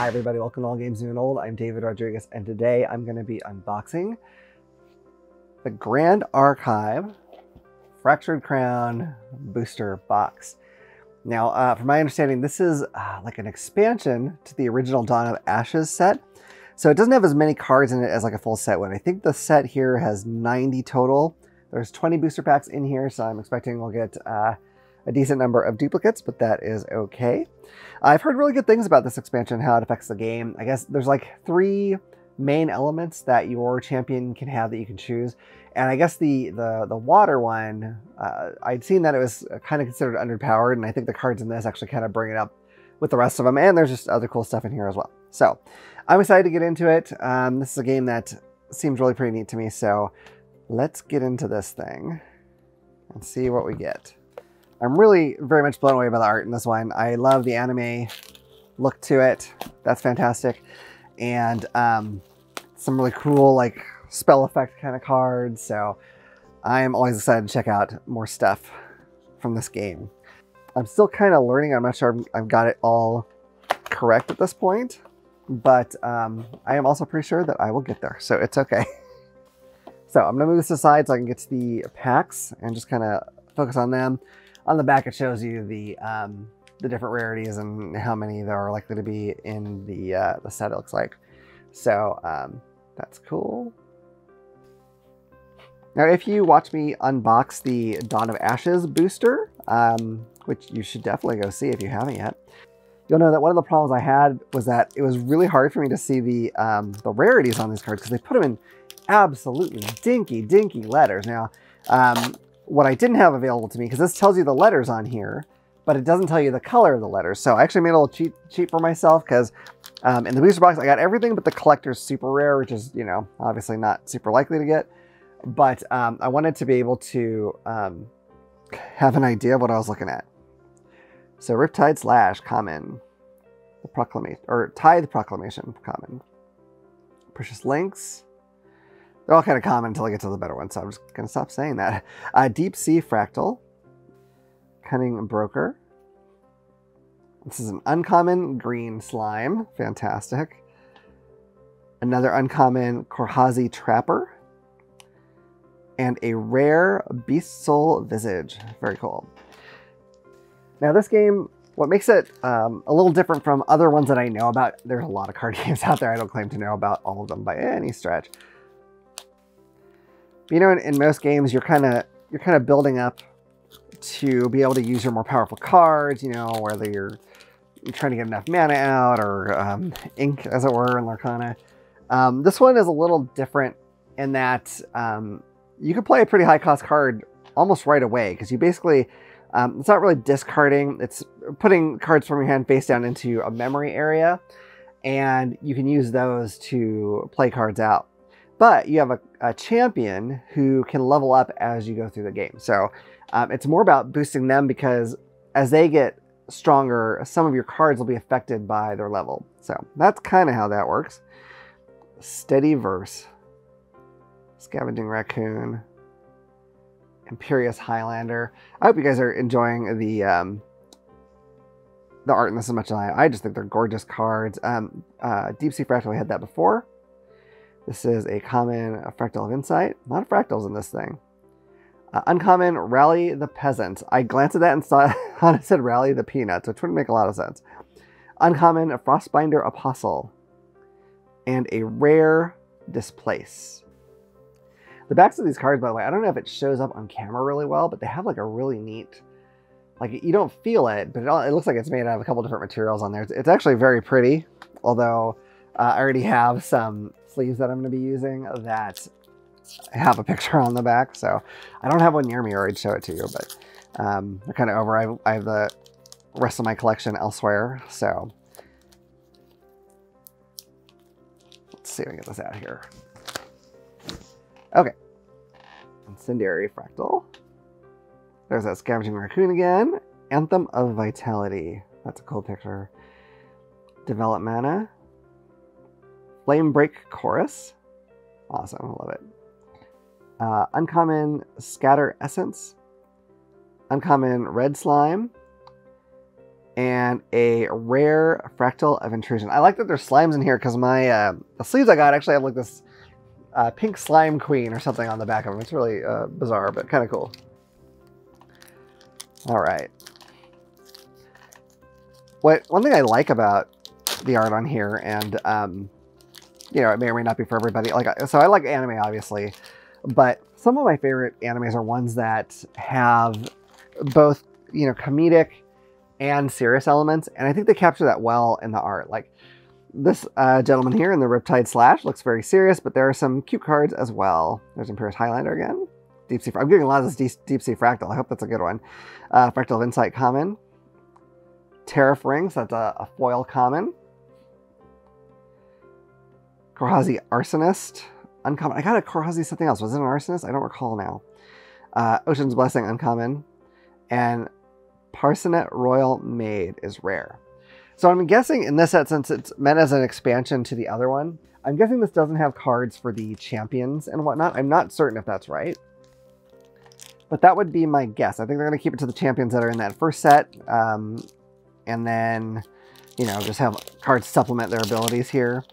Hi everybody, welcome to All Games New and Old. I'm David Rodriguez, and today I'm going to be unboxing the Grand Archive Fractured Crown Booster Box. Now, from my understanding, this is like an expansion to the original Dawn of Ashes set. So it doesn't have as many cards in it as like a full set would. I think the set here has 90 total. There's 20 booster packs in here, so I'm expecting we'll get a decent number of duplicates, but that is okay. I've heard really good things about this expansion, how it affects the game. I guess there's like 3 main elements that your champion can have that you can choose. And I guess the water one, I'd seen that it was kind of considered underpowered, and I think the cards in this actually kind of bring it up with the rest of them, and there's just other cool stuff in here as well. So I'm excited to get into it. This is a game that seems really pretty neat to me, so let's get into this thing and see what we get. I'm really very much blown away by the art in this one. I love the anime look to it. That's fantastic. And some really cool like spell effect kind of cards. So I'm always excited to check out more stuff from this game. I'm still kind of learning. I'm not sure I've got it all correct at this point, but I am also pretty sure that I will get there. So it's okay. So I'm gonna move this aside so I can get to the packs and just kind of focus on them. On the back, it shows you the different rarities and how many there are likely to be in the set, it looks like. So that's cool. Now, if you watch me unbox the Dawn of Ashes booster, which you should definitely go see if you haven't yet, you'll know that one of the problems I had was that it was really hard for me to see the rarities on these cards because they put them in absolutely dinky letters. Now, what I didn't have available to me, because this tells you the letters on here, but it doesn't tell you the color of the letters. So I actually made a little cheat sheet for myself, because in the booster box, I got everything but the collector's super rare, which is, you know, obviously not super likely to get. But I wanted to be able to have an idea of what I was looking at. So Riptide Slash, common. The Proclamation, or Tithe Proclamation, common. Precious Links. They're all kind of common until I get to the better one, so I'm just going to stop saying that. Deep Sea Fractal. Cunning Broker. This is an uncommon green slime. Fantastic. Another uncommon Korhazi Trapper. And a rare Beast Soul Visage. Very cool. Now this game, what makes it a little different from other ones that I know about, there's a lot of card games out there. I don't claim to know about all of them by any stretch. You know, in most games, you're kind of building up to be able to use your more powerful cards. You know, whether you're trying to get enough mana out or ink, as it were, in Lorcana. This one is a little different in that you can play a pretty high cost card almost right away, because you basically it's not really discarding; it's putting cards from your hand face down into a memory area, and you can use those to play cards out. But you have a champion who can level up as you go through the game. So it's more about boosting them, because as they get stronger, some of your cards will be affected by their level. So that's kind of how that works. Steady Verse. Scavenging Raccoon. Imperious Highlander. I hope you guys are enjoying the art in this as much as I just think they're gorgeous cards. Deep Sea Fractal, we had that before. This is a common Fractal of Insight. A lot of fractals in this thing. Uncommon Rally the Peasant. I glanced at that and saw it said Rally the Peanuts, which wouldn't make a lot of sense. Uncommon Frostbinder Apostle. And a rare Displace. The backs of these cards, by the way, I don't know if it shows up on camera really well, but they have like a really neat, like, you don't feel it, but it looks like it's made out of a couple different materials on there. It's actually very pretty, although I already have some sleeves that I'm going to be using that have a picture on the back. So I don't have one near me, or I'd show it to you, but they're kind of over. I have the rest of my collection elsewhere. So let's see if I can get this out here. Okay. Incendiary Fractal. There's that Scavenging Raccoon again. Anthem of Vitality. That's a cool picture. Develop Mana. Flame Break Chorus. Awesome, I love it. Uncommon Scatter Essence. Uncommon Red Slime. and a rare Fractal of Intrusion. I like that there's slimes in here because my the sleeves I got actually have like this pink slime queen or something on the back of them. It's really bizarre, but kind of cool. All right. One thing I like about the art on here, and you know, it may or may not be for everybody. So I like anime, obviously, but some of my favorite animes are ones that have both, you know, comedic and serious elements, and I think they capture that well in the art. Like this gentleman here in the Riptide Slash looks very serious, but there are some cute cards as well. There's Imperious Highlander again. Deep Sea. I'm getting a lot of this Deep Sea Fractal. I hope that's a good one. Fractal of Insight common. Tariff Rings. That's a foil common. Korhazi Arsonist. Uncommon. I got a Korhazi something else. Was it an Arsonist? I don't recall now. Ocean's Blessing. Uncommon. And Parsonet Royal Maid is rare. So I'm guessing in this set, since it's meant as an expansion to the other one, I'm guessing this doesn't have cards for the champions and whatnot. I'm not certain if that's right, but that would be my guess. I think they're going to keep it to the champions that are in that first set, and then, you know, just have cards supplement their abilities here.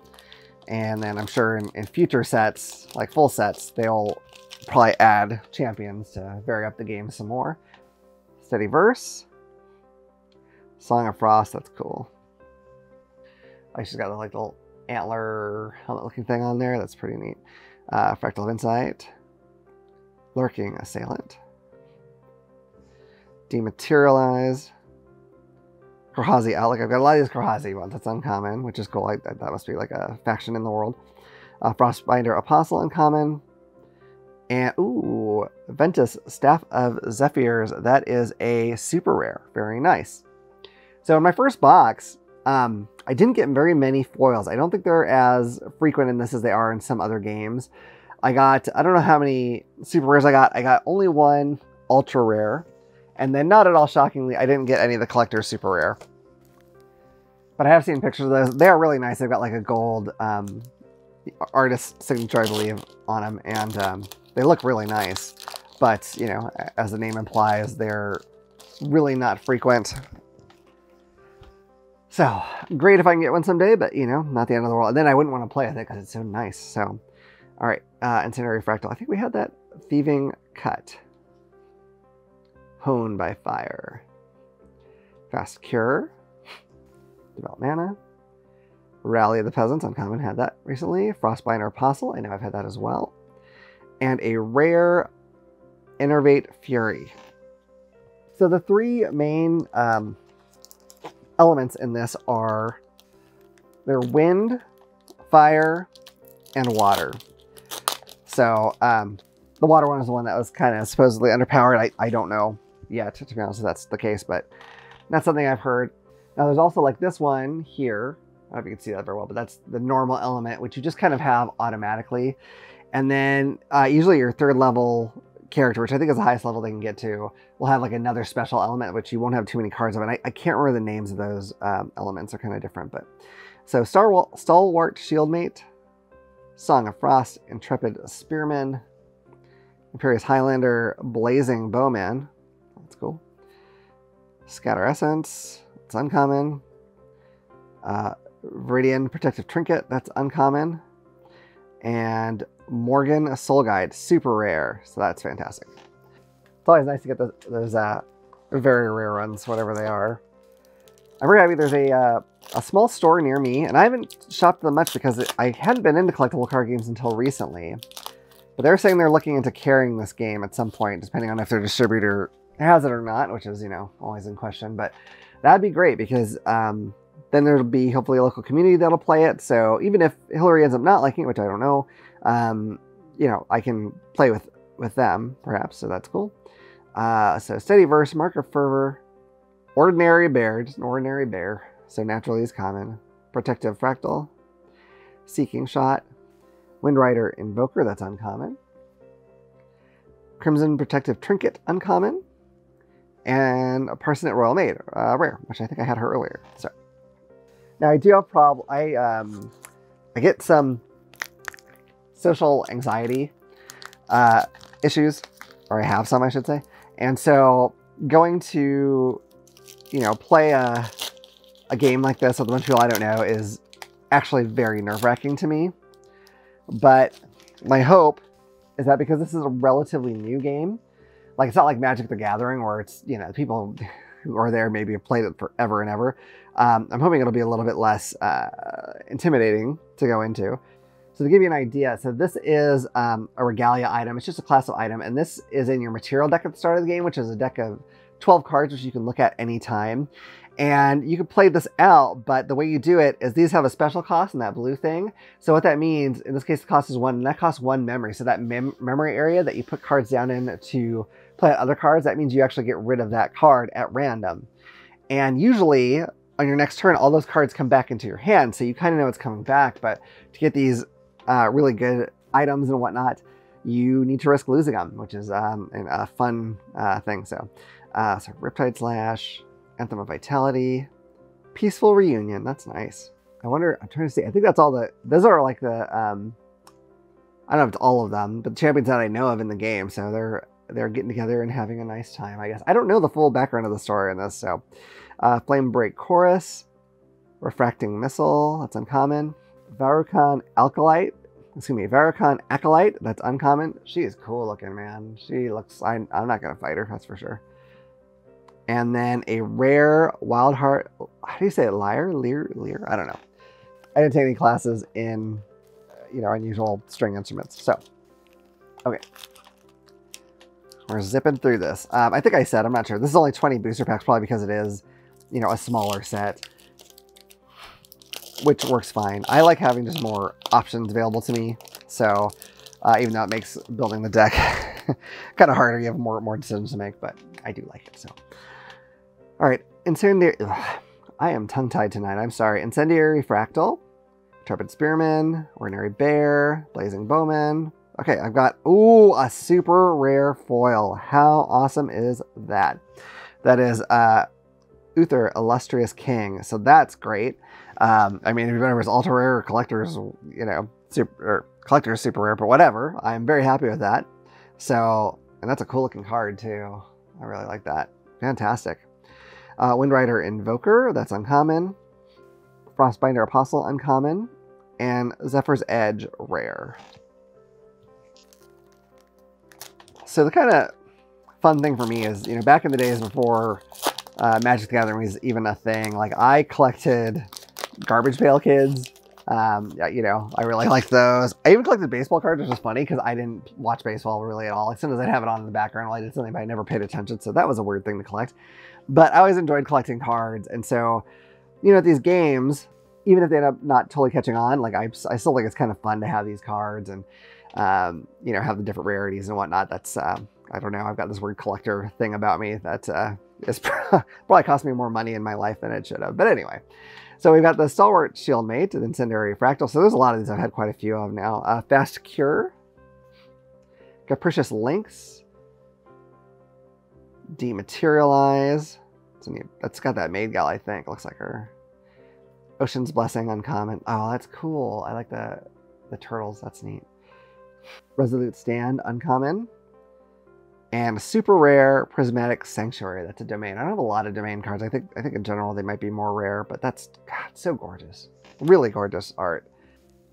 And then I'm sure in future sets, like full sets, they'll probably add champions to vary up the game some more. Steady Verse. Song of Frost, that's cool. Oh, she's got the like little antler helmet looking thing on there. That's pretty neat. Fractal of Insight. Lurking Assailant. Dematerialize. Korhazi Outlook. I've got a lot of these Korhazi ones. That's uncommon, which is cool. That must be like a faction in the world. Frostbinder Apostle, uncommon. And, ooh, Ventus Staff of Zephyrs. That is a super rare. Very nice. So in my first box, I didn't get very many foils. I don't think they're as frequent in this as they are in some other games. I don't know how many super rares I got. I got only one ultra rare. And then, not at all shockingly, I didn't get any of the collector's super rare. But I have seen pictures of those. They are really nice. They've got like a gold artist signature, I believe, on them. And they look really nice. But, you know, as the name implies, they're really not frequent. So, great if I can get one someday, but, you know, not the end of the world. And then I wouldn't want to play with it because it's so nice. So, all right, Incendiary Fractal. I think we had that Thieving Cut. Hone by Fire. Fast Cure. Develop Mana. Rally of the Peasants. Uncommon, had that recently. Frostbinder Apostle. I know I've had that as well. And a rare Innervate Fury. So the three main elements in this are they're wind, fire, and water. So the water one is the one that was kind of supposedly underpowered. I don't know yet, to be honest, if that's the case, but that's something I've heard. Now there's also like this one here. I don't know if you can see that very well, but that's the normal element, which you just kind of have automatically. And then usually your third level character, which I think is the highest level they can get to, will have like another special element, which you won't have too many cards of. And I can't remember the names of those elements. They're kind of different. But so Stalwart Shieldmate, Song of Frost, Intrepid Spearman, Imperious Highlander, Blazing Bowman. That's cool. Scatter Essence. It's uncommon. Viridian Protective Trinket. That's uncommon. And Morgan Soul Guide, super rare, so that's fantastic. It's always nice to get those very rare ones, whatever they are. I'm very happy there's a small store near me, and I haven't shopped them much because I hadn't been into collectible card games until recently. But they're saying they're looking into carrying this game at some point, depending on if their distributor has it or not, which is, you know, always in question. But that'd be great because then there'll be hopefully a local community that'll play it. So even if Hillary ends up not liking it, which I don't know, you know, I can play with them perhaps. So that's cool. So Steady Verse, Mark of Fervor, Ordinary Bear, just an ordinary bear. So naturally is common. Protective Fractal, Seeking Shot, Windrider Invoker, that's uncommon. Crimson Protective Trinket, uncommon. And a Parsonet Royal Maid, rare, which I think I had her earlier. So now I do have problem. I get some social anxiety issues, or I have some, I should say. And so going to you know, play a game like this with a bunch of people I don't know is actually very nerve-wracking to me. But my hope is that because this is a relatively new game, like it's not like Magic the Gathering where it's, you know, people who are there maybe have played it forever and ever. I'm hoping it'll be a little bit less intimidating to go into. So to give you an idea, so this is a regalia item. It's just a class of item, and this is in your material deck at the start of the game, which is a deck of 12 cards, which you can look at any time. And you can play this out, but the way you do it is these have a special cost in that blue thing. So what that means, in this case, the cost is 1, and that costs 1 memory. So that memory area that you put cards down in to play other cards, that means you actually get rid of that card at random. And usually, on your next turn, all those cards come back into your hand, so you kind of know it's coming back. But to get these really good items and whatnot, you need to risk losing them, which is a fun thing. So Riptide Slash, Anthem of Vitality, Peaceful Reunion. That's nice. I wonder, I'm trying to see. I think that's all those are like the, I don't know if it's all of them, but the champions that I know of in the game. So they're getting together and having a nice time, I guess. I don't know the full background of the story in this. So Flame Break Chorus, Refracting Missile, that's uncommon. Varukhan Acolyte, that's uncommon. She is cool looking, man. She looks, I'm not going to fight her, that's for sure. And then a rare Wild Heart, how do you say it, Lear? I don't know. I didn't take any classes in, you know, unusual string instruments. So, okay. We're zipping through this. I think I said, I'm not sure. This is only 20 booster packs, probably because it is, you know, a smaller set, which works fine. I like having just more options available to me. So even though it makes building the deck kind of harder, you have more decisions to make, but I do like it. So, all right, Incendiary. I am tongue-tied tonight. I'm sorry. Incendiary Fractal, Intrepid Spearman, Ordinary Bear, Blazing Bowman. Okay, I've got, ooh, a super rare foil. How awesome is that? That is Uther, Illustrious King. So that's great. I mean, if it was ultra rare or collector's, you know, collector's super rare, but whatever. I'm very happy with that. So, and that's a cool looking card too. I really like that. Fantastic. Windrider Invoker, that's uncommon. Frostbinder Apostle, uncommon. And Zephyr's Edge, rare. So the kind of fun thing for me is, you know, back in the days before Magic the Gathering was even a thing, like I collected Garbage Pail Kids. Yeah, you know, I really liked those. I even collected baseball cards, which was funny because I didn't watch baseball really at all. As soon as I'd have it on in the background, well, I did something, but I never paid attention. So that was a weird thing to collect. But I always enjoyed collecting cards. And so, you know, these games, even if they end up not totally catching on, like I still think it's kind of fun to have these cards and, you know, have the different rarities and whatnot. That's, I don't know, I've got this weird collector thing about me that is probably cost me more money in my life than it should have. But anyway, so we've got the Stalwart Shieldmate, the Incendiary Fractal. So there's a lot of these. I've had quite a few of now. Fast Cure, Capricious Lynx, Dematerialize. That's got that maid gal, I think. Looks like her. Ocean's Blessing, uncommon. Oh, that's cool. I like the turtles. That's neat. Resolute Stand, uncommon. And super rare Prismatic Sanctuary. That's a domain. I don't have a lot of domain cards. I think in general they might be more rare, but that's, God, so gorgeous. Really gorgeous art.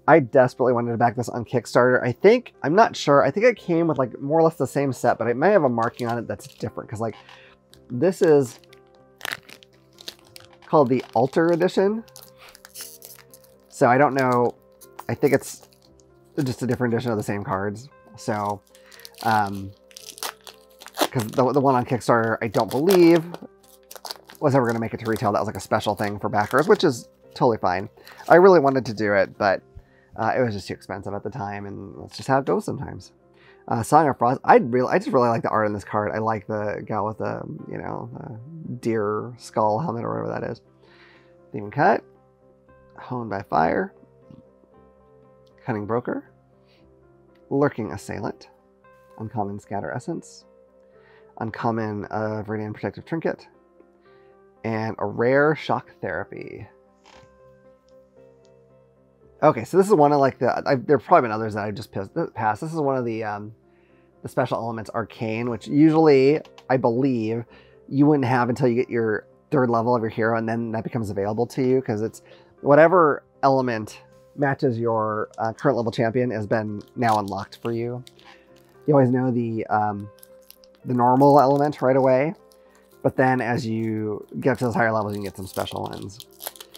I desperately wanted to back this on Kickstarter. I'm not sure. I think it came with like more or less the same set, but it may have a marking on it that's different because like this is called the Altar Edition. So I don't know. I think it's just a different edition of the same cards. So, because the one on Kickstarter, I don't believe was ever going to make it to retail. That was like a special thing for backers, which is totally fine. I really wanted to do it, but it was just too expensive at the time, and that's just how it goes sometimes. Song of Frost. I just really like the art in this card. I like the gal with the, you know, the deer skull helmet or whatever that is. Demon Cut. Honed by Fire. Cunning Broker. Lurking Assailant. Uncommon Scatter Essence. Uncommon Viridian Protective Trinket. And a rare Shock Therapy. Okay, so this is one of like there have probably been others that I just passed. This is one of the special elements, Arcane, which usually I believe you wouldn't have until you get your 3rd level of your hero, and then that becomes available to you, because it's whatever element matches your current level champion has been now unlocked for you. You always know the normal element right away, but then as you get to those higher levels, you can get some special ones,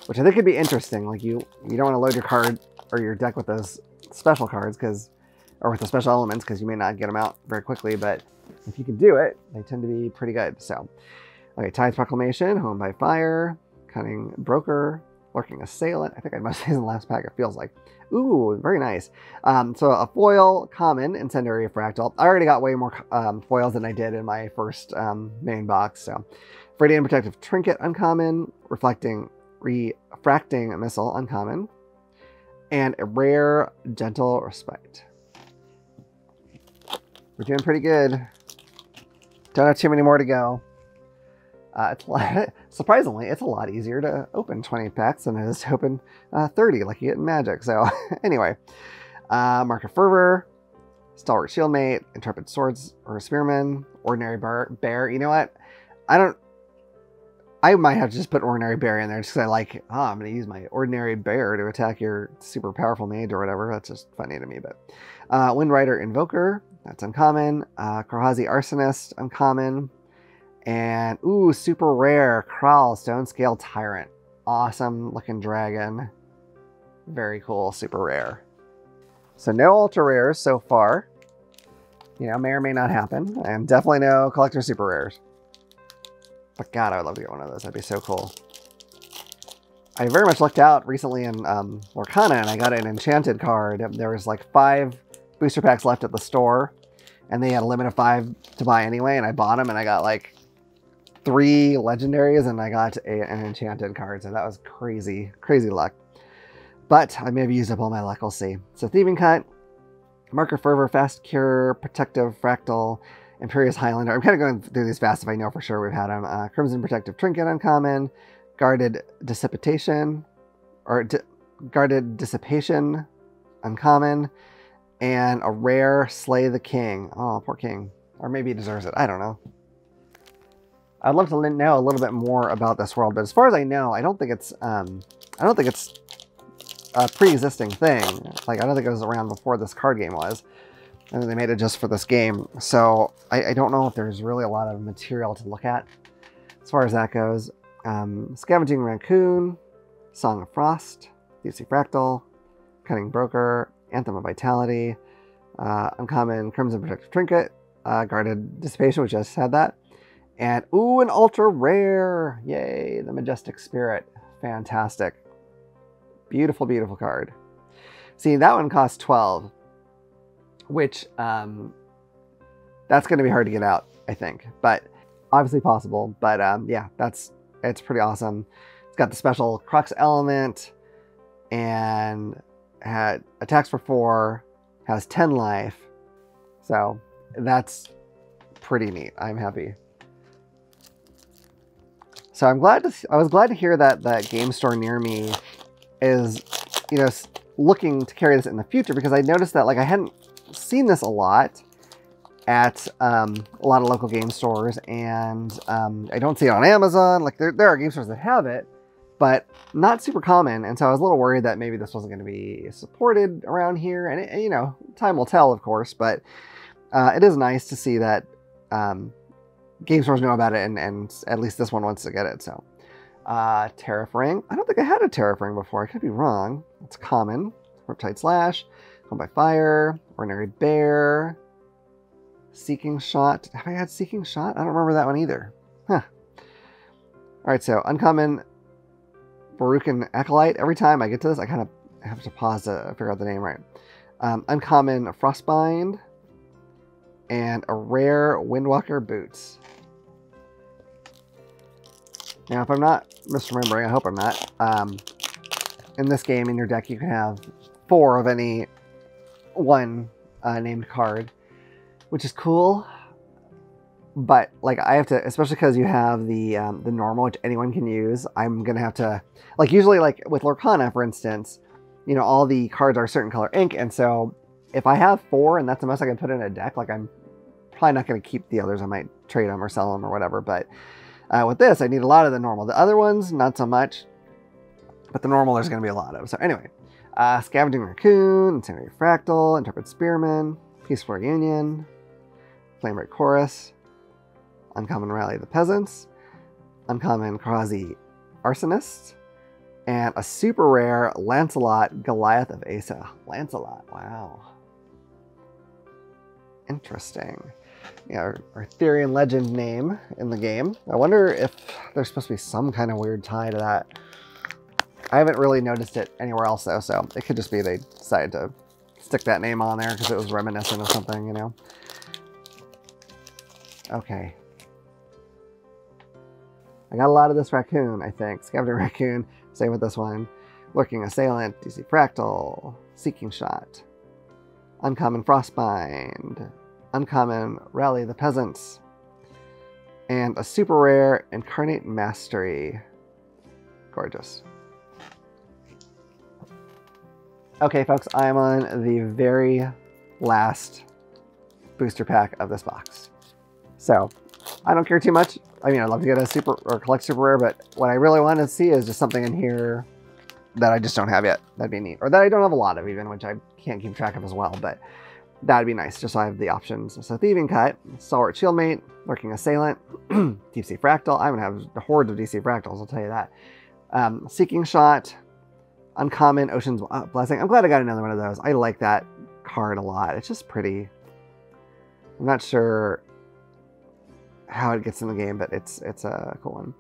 which I think could be interesting. Like you don't want to load your card or your deck with those special cards or with the special elements, because you may not get them out very quickly, but if you can do it, they tend to be pretty good. So, okay, Tide's Proclamation, Home by Fire, Cunning Broker, Lurking Assailant. I think I had most of these in the last pack, it feels like. Ooh, very nice. So a foil, common, Incendiary Fractal. I already got way more foils than I did in my first main box. So, Radiant Protective Trinket, uncommon. Refracting Missile, uncommon. And a rare Gentle Respite. We're doing pretty good. Don't have too many more to go. Surprisingly, it's a lot easier to open 20 packs than it is to open 30 like you get in Magic. So anyway, Mark of Fervor, Stalwart Shieldmate, Intrepid Swords or Spearman, Ordinary Bear. You know what? I might have to just put Ordinary Bear in there just because I like, I'm going to use my Ordinary Bear to attack your super powerful mage or whatever. That's just funny to me. But Windrider Invoker, that's uncommon. Korhazi Arsonist, uncommon. And, ooh, super rare, Kral Stone Scale Tyrant. Awesome looking dragon. Very cool, super rare. So no ultra rares so far. You know, may or may not happen. And definitely no collector super rares. But God, I would love to get one of those. That'd be so cool. I very much lucked out recently in Lorcana, and I got an enchanted card. There was like 5 booster packs left at the store, and they had a limit of 5 to buy anyway, and I bought them, and I got like 3 legendaries, and I got an enchanted card, so that was crazy, crazy luck. But I may have used up all my luck, we'll see. So Thieving Cut, Mark of Fervor, Fast Cure, Protective Fractal, Imperious Highlander. I'm kind of going through these fast if I know for sure we've had them. Crimson Protective Trinket, uncommon. Guarded Dissipation, uncommon. And a rare Slay the King. Oh, poor King. Or maybe he deserves it. I don't know. I'd love to know a little bit more about this world, but as far as I know, I don't think it's a pre-existing thing. Like, I don't think it was around before this card game was. And they made it just for this game. So I don't know if there's really a lot of material to look at as far as that goes. Scavenging Raccoon, Song of Frost, DC Fractal, Cunning Broker, Anthem of Vitality, uncommon Crimson Protective Trinket, Guarded Dissipation, which just had that. And, ooh, an ultra rare! Yay, the Majestic Spirit. Fantastic. Beautiful, beautiful card. See, that one costs 12. Which, that's going to be hard to get out, I think. But, obviously possible. But, yeah, it's pretty awesome. It's got the special Crux element. And attacks for 4. Has 10 life. So, that's pretty neat. I'm happy. So, I was glad to hear that that game store near me is, you know, looking to carry this in the future. Because I noticed that, like, I hadn't seen this a lot at a lot of local game stores, and I don't see it on Amazon. Like there are game stores that have it, but not super common. And so I was a little worried that maybe this wasn't going to be supported around here. And you know, time will tell, of course. But it is nice to see that game stores know about it, and at least this one wants to get it. So Tariff Ring. I don't think I had a Tariff Ring before. I could be wrong. It's common. Riptide Slash. Home by Fire, Ordinary Bear, Seeking Shot. Have I had Seeking Shot? I don't remember that one either. Huh. Alright, so uncommon Baruchan Acolyte. Every time I get to this, I kind of have to pause to figure out the name right. Uncommon Frostbind, and a rare Windwalker Boots. Now, if I'm not misremembering, I hope I'm not, in this game, in your deck, you can have 4 of any one named card, which is cool. But like, I have to, especially because you have the normal, which anyone can use. I'm gonna have to, like, usually, like with Lorcana, for instance, you know, all the cards are a certain color ink, and so if I have 4 and that's the most I can put in a deck, like, I'm probably not gonna keep the others. I might trade them or sell them or whatever. But With this, I need a lot of the normal. The other ones, not so much. But the normal, there's going to be a lot of. So anyway, Scavenging Raccoon, Incendiary Fractal, Intrepid Spearman, Peaceful Reunion, Flamerate Chorus, Uncommon Rally the Peasants, Uncommon Krazi Arsonist, and a super rare Lancelot Goliath of Asa. Lancelot, wow. Interesting. Yeah, Arthurian legend name in the game. I wonder if there's supposed to be some kind of weird tie to that. I haven't really noticed it anywhere else though, so it could just be they decided to stick that name on there because it was reminiscent of something, you know. Okay. I got a lot of this raccoon, I think. Scavenging Raccoon, same with this one. Lurking Assailant, DC Fractal, Seeking Shot, Uncommon Frostbind, Uncommon Rally the Peasants, and a super rare Incarnate Mastery. Gorgeous. Okay, folks, I'm on the very last booster pack of this box. So, I don't care too much. I mean, I'd love to get a super or collect super rare, but what I really want to see is just something in here that I just don't have yet. That'd be neat. Or that I don't have a lot of even, which I can't keep track of as well, but that'd be nice, just so I have the options. So Thieving Cut, Stalwart Shieldmate, Lurking Assailant, Deep Sea Fractal. I'm going to have hordes of DC Fractals, I'll tell you that. Seeking Shot, Uncommon Ocean's Blessing. I'm glad I got another one of those. I like that card a lot. It's just pretty. I'm not sure how it gets in the game, but it's a cool one.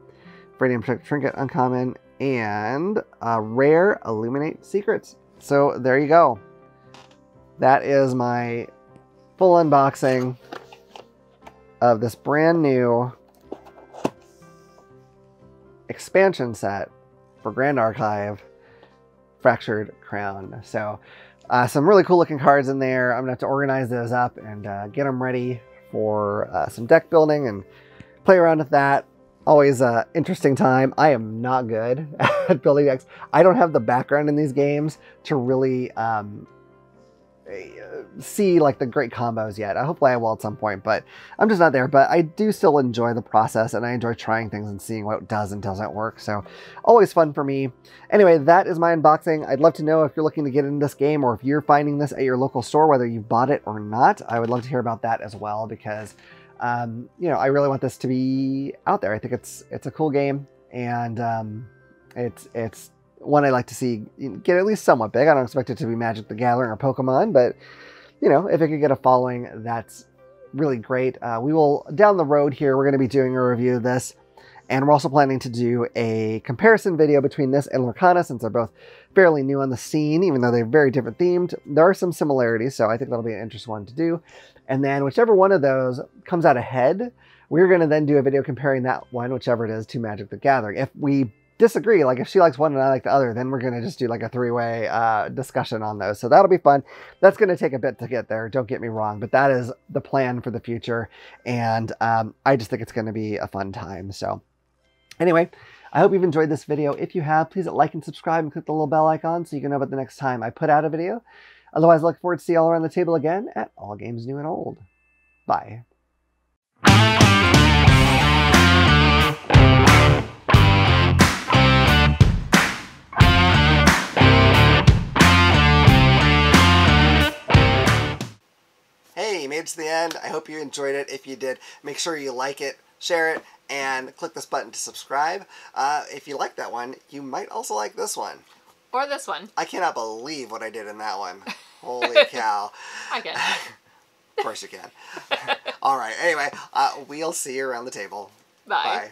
Radiant Protector Trinket, Uncommon, and a rare Illuminate Secrets. So there you go. That is my full unboxing of this brand new expansion set for Grand Archive, Fractured Crown. So some really cool looking cards in there. I'm gonna have to organize those up and get them ready for some deck building and play around with that. Always an interesting time. I am not good at building decks. I don't have the background in these games to really see like the great combos yet. Hopefully I will at some point, but I'm just not there. But I do still enjoy the process, and I enjoy trying things and seeing what does and doesn't work. So always fun for me. Anyway, that is my unboxing. I'd love to know if you're looking to get into this game, or if you're finding this at your local store, whether you bought it or not. I would love to hear about that as well, because you know, I really want this to be out there. I think it's a cool game, and it's one I like to see get at least somewhat big. I don't expect it to be Magic the Gathering or Pokemon, but you know, if it could get a following, that's really great. We will, down the road here, we're going to be doing a review of this, and we're also planning to do a comparison video between this and Lorcana, since they're both fairly new on the scene, even though they're very different themed. There are some similarities, so I think that'll be an interesting one to do. And then whichever one of those comes out ahead, we're going to then do a video comparing that one, whichever it is, to Magic the Gathering. If we disagree, like if she likes one and I like the other, then we're going to just do like a three-way discussion on those. So that'll be fun. That's going to take a bit to get there, don't get me wrong, but that is the plan for the future. And I just think it's going to be a fun time. So anyway, I hope you've enjoyed this video. If you have, please like and subscribe and click the little bell icon so you can know about the next time I put out a video. Otherwise, I look forward to see you all around the table again at All Games New and Old. Bye. Hey, you made it to the end. I hope you enjoyed it. If you did, make sure you like it, share it, and click this button to subscribe. If you like that one, you might also like this one. Or this one. I cannot believe what I did in that one. Holy cow. I can. Of course you can. All right. Anyway, we'll see you around the table. Bye. Bye.